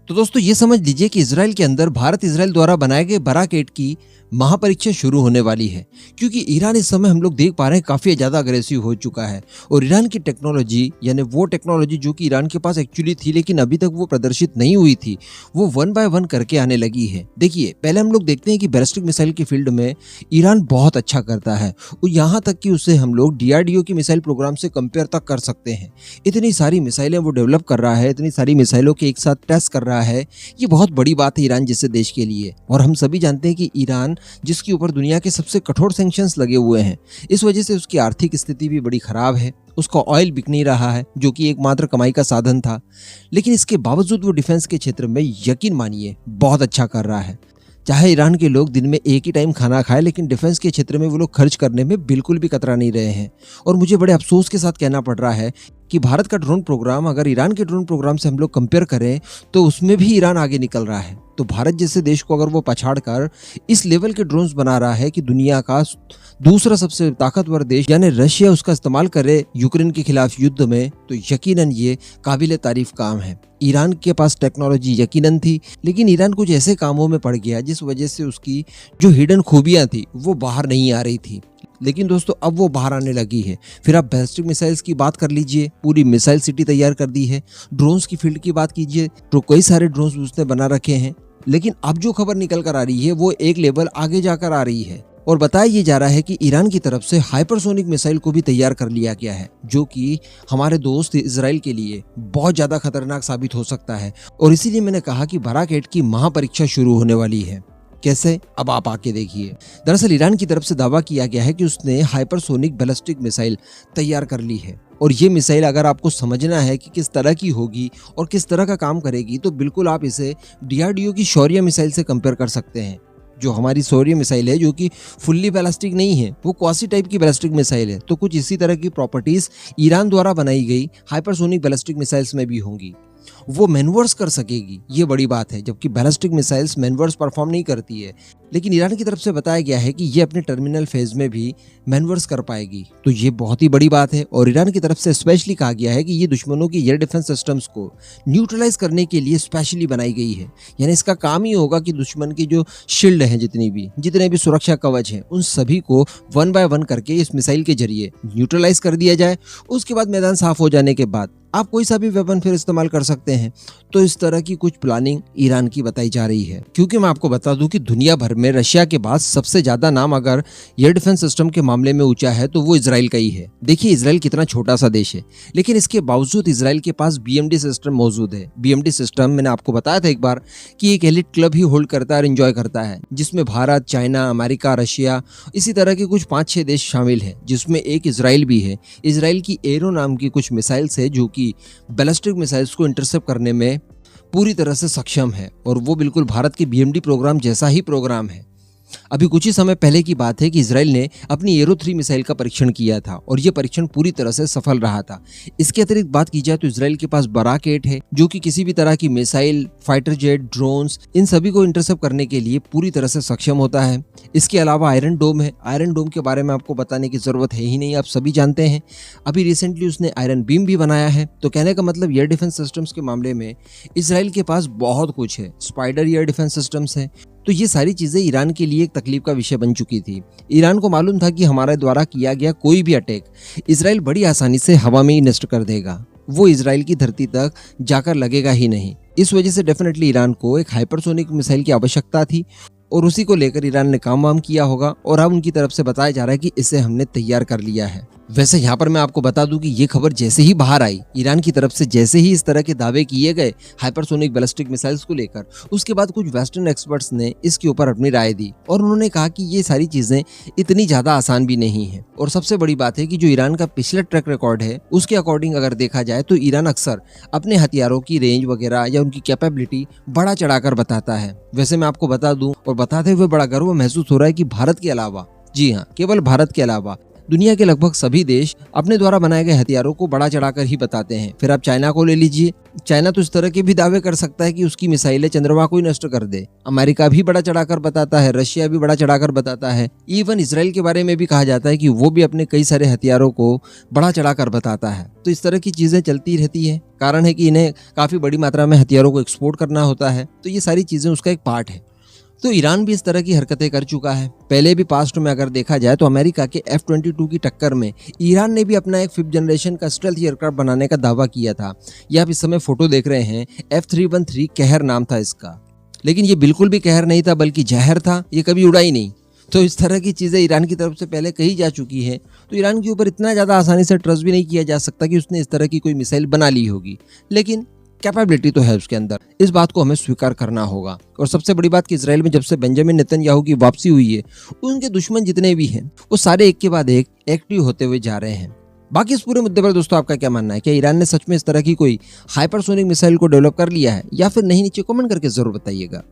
तो दोस्तों ये समझ लीजिए कि इजराइल के अंदर भारत इजराइल द्वारा बनाए गए बराक 8 की महापरीक्षा शुरू होने वाली है, क्योंकि ईरान इस समय हम लोग देख पा रहे हैं काफी ज्यादा अग्रेसिव हो चुका है। और ईरान की टेक्नोलॉजी यानी वो टेक्नोलॉजी जो कि ईरान के पास एक्चुअली थी लेकिन अभी तक वो प्रदर्शित नहीं हुई थी, वो वन बाय वन करके आने लगी है। देखिए, पहले हम लोग देखते हैं कि बैलिस्टिक मिसाइल की फील्ड में ईरान बहुत अच्छा करता है और यहाँ तक कि उसे हम लोग DRDO की मिसाइल प्रोग्राम से कंपेयर तक कर सकते हैं। इतनी सारी मिसाइलें वो डेवलप कर रहा है, इतनी सारी मिसाइलों के एक साथ टेस्ट कर रहा है। ये बहुत बड़ी बात है ईरान जैसे देश के लिए। और हम सभी जानते हैं कि ईरान, जिसके ऊपर दुनिया के सबसे कठोर सैंक्शंस लगे हुए हैं, इस वजह से उसकी आर्थिक स्थिति भी बड़ी खराब है। उसका ऑयल बिक नहीं रहा है जो कि एकमात्र कमाई का साधन था, लेकिन इसके बावजूद वो डिफेंस के क्षेत्र में यकीन मानिए बहुत अच्छा कर रहा है। चाहे ईरान के लोग दिन में एक ही टाइम खाना खाए, लेकिन डिफेंस के क्षेत्र में वो लोग खर्च करने में बिल्कुल भी कतरा नहीं रहे हैं। और मुझे बड़े अफसोस के साथ कहना पड़ रहा है कि भारत का ड्रोन प्रोग्राम अगर ईरान के ड्रोन प्रोग्राम से हम लोग कंपेयर करें तो उसमें भी ईरान आगे निकल रहा है। तो भारत जैसे देश को अगर वो पछाड़ कर इस लेवल के ड्रोन्स बना रहा है कि दुनिया का दूसरा सबसे ताकतवर देश यानी रशिया उसका इस्तेमाल करे यूक्रेन के खिलाफ युद्ध में, तो यकीनन ये काबिले तारीफ काम है। ईरान के पास टेक्नोलॉजी यकीनन थी, लेकिन ईरान कुछ ऐसे कामों में पड़ गया जिस वजह से उसकी जो हिडन खूबियां थी वो बाहर नहीं आ रही थी। लेकिन दोस्तों अब वो बाहर आने लगी है। फिर आप बैलिस्टिक मिसाइल्स की बात कर लीजिए, पूरी मिसाइल सिटी तैयार कर दी है। ड्रोन्स की फील्ड की बात कीजिए तो कई सारे ड्रोन्स उसने बना रखे हैं। लेकिन अब जो खबर निकल कर आ रही है वो एक लेवल आगे जाकर आ रही है और बताया ये जा रहा है कि ईरान की तरफ से हाइपरसोनिक मिसाइल को भी तैयार कर लिया गया है, जो कि हमारे दोस्त इजराइल के लिए बहुत ज्यादा खतरनाक साबित हो सकता है। और इसीलिए मैंने कहा कि बराक 8 की महापरीक्षा शुरू होने वाली है। कैसे, अब आप आके देखिए। दरअसल ईरान की तरफ से दावा किया गया है कि उसने हाइपरसोनिक बैलिस्टिक मिसाइल तैयार कर ली है। और ये मिसाइल अगर आपको समझना है कि किस तरह की होगी और किस तरह का काम करेगी, तो बिल्कुल आप इसे DRDO की शौर्य मिसाइल से कंपेयर कर सकते हैं। जो हमारी शौर्य मिसाइल है, जो कि फुल्ली बैलिस्टिक नहीं है, वो क्वासी टाइप की बैलिस्टिक मिसाइल है। तो कुछ इसी तरह की प्रॉपर्टीज ईरान द्वारा बनाई गई हाइपरसोनिक बैलिस्टिक मिसाइल्स में भी होंगी। वो मैनवर्स कर सकेगी, ये बड़ी बात है, जबकि बैलिस्टिक मिसाइल्स मैनवर्स परफॉर्म नहीं करती है। लेकिन ईरान की तरफ से बताया गया है कि ये अपने टर्मिनल फेज में भी मैनवर्स कर पाएगी, तो ये बहुत ही बड़ी बात है। और ईरान की तरफ से स्पेशली कहा गया है कि ये दुश्मनों की एयर डिफेंस सिस्टम्स को न्यूट्रलाइज करने के लिए स्पेशली बनाई गई है। यानी इसका काम ही होगा कि दुश्मन की जो शील्ड है, जितने भी सुरक्षा कवच हैं, उन सभी को वन बाय वन करके इस मिसाइल के जरिए न्यूट्रलाइज कर दिया जाए। उसके बाद मैदान साफ हो जाने के बाद आप कोई सा भी वेपन फिर इस्तेमाल कर सकते हैं। तो इस तरह की कुछ प्लानिंग ईरान की बताई जा रही है, क्योंकि मैं आपको बता दूं कि दुनिया भर में रशिया के बाद सबसे ज्यादा नाम अगर एयर डिफेंस सिस्टम के मामले में ऊंचा है तो वो इजराइल का ही है। देखिए, इजराइल कितना छोटा सा देश है, लेकिन इसके बावजूद इजराइल के पास BMD सिस्टम मौजूद है। BMD सिस्टम मैंने आपको बताया था एक बार कि एक एलिट क्लब ही होल्ड करता है और एंजॉय करता है, जिसमें भारत, चाइना, अमेरिका, रशिया, इसी तरह के कुछ 5-6 देश शामिल है, जिसमें एक इजराइल भी है। इजराइल की एरो नाम की कुछ मिसाइल्स है जो कि बैलिस्टिक मिसाइल्स को इंटरसेप्ट करने में पूरी तरह से सक्षम है, और वो बिल्कुल भारत के BMD प्रोग्राम जैसा ही प्रोग्राम है। अभी कुछ ही समय पहले की बात है कि इजराइल ने अपनी एरो 3 मिसाइल का परीक्षण किया था और यह परीक्षण पूरी तरह से सफल रहा था। इसके अतिरिक्त बात की जाए तो इजराइल के पास बराक 8 है, जो कि किसी भी तरह की मिसाइल, फाइटर जेट, ड्रोन्स, इन सभी को इंटरसेप्ट करने के लिए पूरी तरह से सक्षम होता है। इसके अलावा आयरन डोम है। आयरन डोम के बारे में आपको बताने की जरूरत है ही नहीं, आप सभी जानते हैं। अभी रिसेंटली उसने आयरन बीम भी बनाया है। तो कहने का मतलब एयर डिफेंस सिस्टम्स के मामले में इजराइल के पास बहुत कुछ है। स्पाइडर एयर डिफेंस सिस्टम्स है। तो ये सारी चीजें ईरान के लिए एक तकलीफ का विषय बन चुकी थी। ईरान को मालूम था कि हमारे द्वारा किया गया कोई भी अटैक इजराइल बड़ी आसानी से हवा में ही नष्ट कर देगा, वो इजराइल की धरती तक जाकर लगेगा ही नहीं। इस वजह से डेफिनेटली ईरान को एक हाइपरसोनिक मिसाइल की आवश्यकता थी और उसी को लेकर ईरान ने काम वाम किया होगा, और अब उनकी तरफ से बताया जा रहा है कि इसे हमने तैयार कर लिया है। वैसे यहाँ पर मैं आपको बता दूं कि ये खबर जैसे ही बाहर आई, ईरान की तरफ से जैसे ही इस तरह के दावे किए गए हाइपरसोनिक बैलिस्टिक मिसाइल्स को लेकर, उसके बाद कुछ वेस्टर्न एक्सपर्ट्स ने इसके ऊपर अपनी राय दी और उन्होंने कहा कि ये सारी चीजें इतनी ज्यादा आसान भी नहीं है। और सबसे बड़ी बात है कि जो ईरान का पिछला ट्रैक रिकॉर्ड है उसके अकॉर्डिंग अगर देखा जाए तो ईरान अक्सर अपने हथियारों की रेंज वगैरह या उनकी कैपेबिलिटी बढ़ा चढ़ाकर बताता है। वैसे मैं आपको बता दूं और बताते हुए बड़ा गर्व महसूस हो रहा है कि भारत के अलावा, जी हाँ, केवल भारत के अलावा दुनिया के लगभग सभी देश अपने द्वारा बनाए गए हथियारों को बढ़ा चढ़ाकर ही बताते हैं। फिर आप चाइना को ले लीजिए, चाइना तो इस तरह के भी दावे कर सकता है कि उसकी मिसाइलें चंद्रमा को ही नष्ट कर दे। अमेरिका भी बड़ा चढ़ाकर बताता है, रशिया भी बड़ा चढ़ाकर बताता है। इवन इसराइल के बारे में भी कहा जाता है कि वो भी अपने कई सारे हथियारों को बढ़ा चढ़ाकर बताता है। तो इस तरह की चीजें चलती रहती है। कारण है कि इन्हें काफी बड़ी मात्रा में हथियारों को एक्सपोर्ट करना होता है। तो ये सारी चीजें उसका एक पार्ट है। तो ईरान भी इस तरह की हरकतें कर चुका है। पहले भी पास्ट में अगर देखा जाए तो अमेरिका के F-22 की टक्कर में ईरान ने भी अपना एक 5th जनरेशन का स्टेल्थ एयरक्राफ्ट बनाने का दावा किया था। यह आप इस समय फोटो देख रहे हैं, F-313 कहर नाम था इसका। लेकिन ये बिल्कुल भी कहर नहीं था, बल्कि जहर था। ये कभी उड़ा ही नहीं। तो इस तरह की चीजें ईरान की तरफ से पहले कही जा चुकी है। तो ईरान के ऊपर इतना ज्यादा आसानी से ट्रस्ट भी नहीं किया जा सकता कि उसने इस तरह की कोई मिसाइल बना ली होगी। लेकिन कैपेबिलिटी तो है उसके अंदर, इस बात को हमें स्वीकार करना होगा। और सबसे बड़ी बात कि इजराइल में जब से बेंजामिन नेतन्याहू की वापसी हुई है, उनके दुश्मन जितने भी हैं वो सारे एक के बाद एक एक्टिव होते हुए जा रहे हैं। बाकी इस पूरे मुद्दे पर दोस्तों आपका क्या मानना है? क्या ईरान ने सच में इस तरह की कोई हाइपरसोनिक मिसाइल को डेवलप कर लिया है या फिर नहीं? नीचे कमेंट करके जरूर बताइएगा।